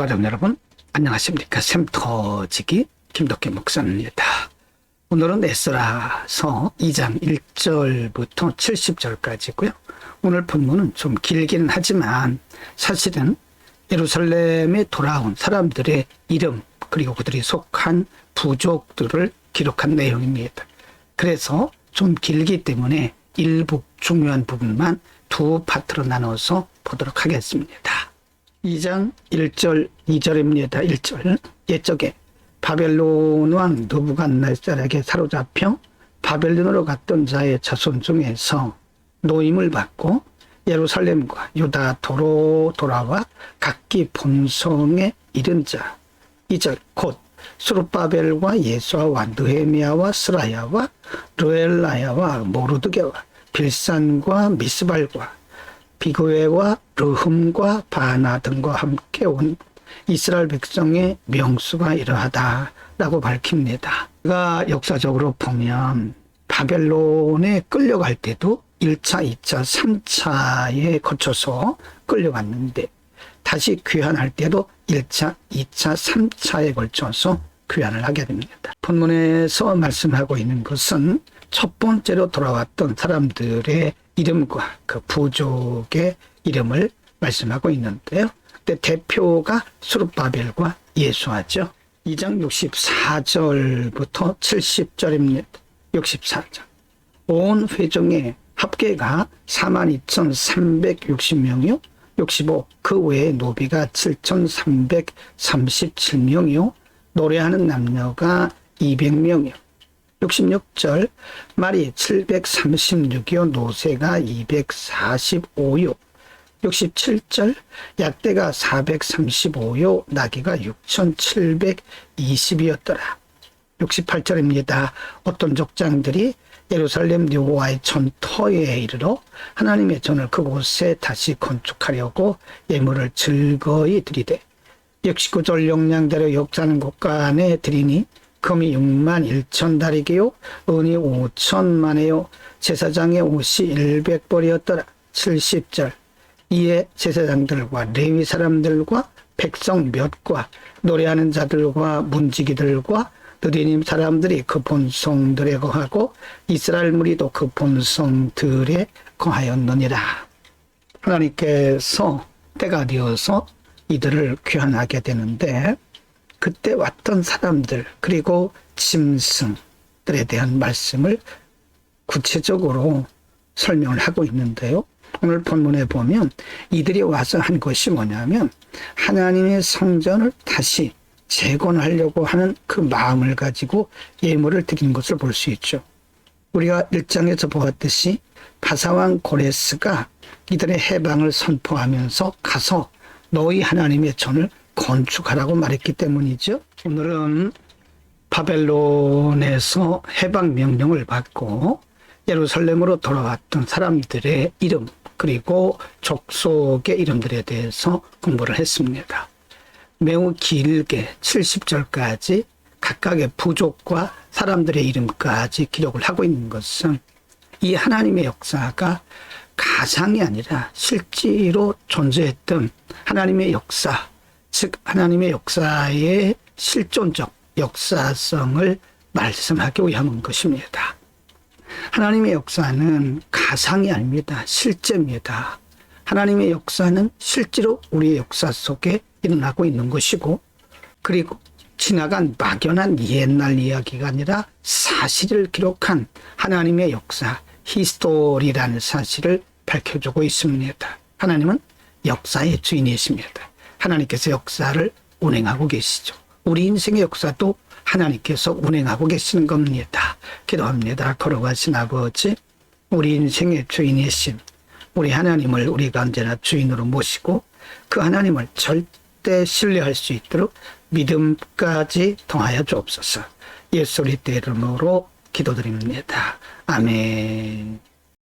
가족 여러분, 안녕하십니까? 샘터지기 김덕기 목사입니다. 오늘은 에스라서 2장 1절부터 70절까지고요. 오늘 본문은 좀 길기는 하지만 사실은 예루살렘에 돌아온 사람들의 이름 그리고 그들이 속한 부족들을 기록한 내용입니다. 그래서 좀 길기 때문에 일부 중요한 부분만 두 파트로 나눠서 보도록 하겠습니다. 2장 1절 2절입니다. 1절 옛적에 바벨론 왕 느부갓네살에게 사로잡혀 바벨론으로 갔던 자의 자손 중에서 노임을 받고 예루살렘과 유다도로 돌아와 각기 본성에 이른 자 2절 곧 스룹바벨과 예수아와 느헤미야와 스라야와 르엘라야와 모르드게와 빌산과 미스발과 비그웨와 르흠과 바나 등과 함께 온 이스라엘 백성의 명수가 이러하다라고 밝힙니다. 우리가 역사적으로 보면 바벨론에 끌려갈 때도 1차, 2차, 3차에 거쳐서 끌려갔는데 다시 귀환할 때도 1차, 2차, 3차에 걸쳐서 귀환을 하게 됩니다. 본문에서 말씀하고 있는 것은 첫 번째로 돌아왔던 사람들의 이름과 그 부족의 이름을 말씀하고 있는데요. 근데 대표가 스룹바벨과 예수아죠. 2장 64절부터 70절입니다. 64절. 온 회중의 합계가 42,360명이요. 65. 그 외에 노비가 7,337명이요. 노래하는 남녀가 200명이요. 66절 말이 736이요 노새가 245요 67절 약대가 435요 나귀가 6720이었더라 68절입니다. 어떤 족장들이 예루살렘 여호와의 전터에 이르러 하나님의 전을 그곳에 다시 건축하려고 예물을 즐거이 드리되 69절 용량대로 욕사는 곳간에 드리니 금이 6만 1천 다리게요 은이 5천만에요 제사장의 옷이 100벌이었더라 70절 이에 제사장들과 레위 사람들과 백성 몇과 노래하는 자들과 문지기들과 느리님 사람들이 그 본성들에 거하고 이스라엘 무리도 그 본성들에 거하였느니라. 하나님께서 때가 되어서 이들을 귀환하게 되는데 그때 왔던 사람들 그리고 짐승들에 대한 말씀을 구체적으로 설명을 하고 있는데요. 오늘 본문에 보면 이들이 와서 한 것이 뭐냐면 하나님의 성전을 다시 재건하려고 하는 그 마음을 가지고 예물을 드린 것을 볼 수 있죠. 우리가 1장에서 보았듯이 바사왕 고레스가 이들의 해방을 선포하면서 가서 너희 하나님의 전을 건축하라고 말했기 때문이죠. 오늘은 바벨론에서 해방 명령을 받고 예루살렘으로 돌아왔던 사람들의 이름 그리고 족속의 이름들에 대해서 공부를 했습니다. 매우 길게 70절까지 각각의 부족과 사람들의 이름까지 기록을 하고 있는 것은 이 하나님의 역사가 가상이 아니라 실제로 존재했던 하나님의 역사 즉 하나님의 역사의 실존적 역사성을 말씀하기 위함인 것입니다. 하나님의 역사는 가상이 아닙니다. 실제입니다. 하나님의 역사는 실제로 우리의 역사 속에 일어나고 있는 것이고 그리고 지나간 막연한 옛날 이야기가 아니라 사실을 기록한 하나님의 역사 히스토리라는 사실을 밝혀주고 있습니다. 하나님은 역사의 주인이십니다. 하나님께서 역사를 운행하고 계시죠. 우리 인생의 역사도 하나님께서 운행하고 계시는 겁니다. 기도합니다. 걸어가신 아버지, 우리 인생의 주인이신 우리 하나님을 우리가 언제나 주인으로 모시고 그 하나님을 절대 신뢰할 수 있도록 믿음까지 통하여 주옵소서. 예수 그리스도의 이름으로 기도드립니다. 아멘.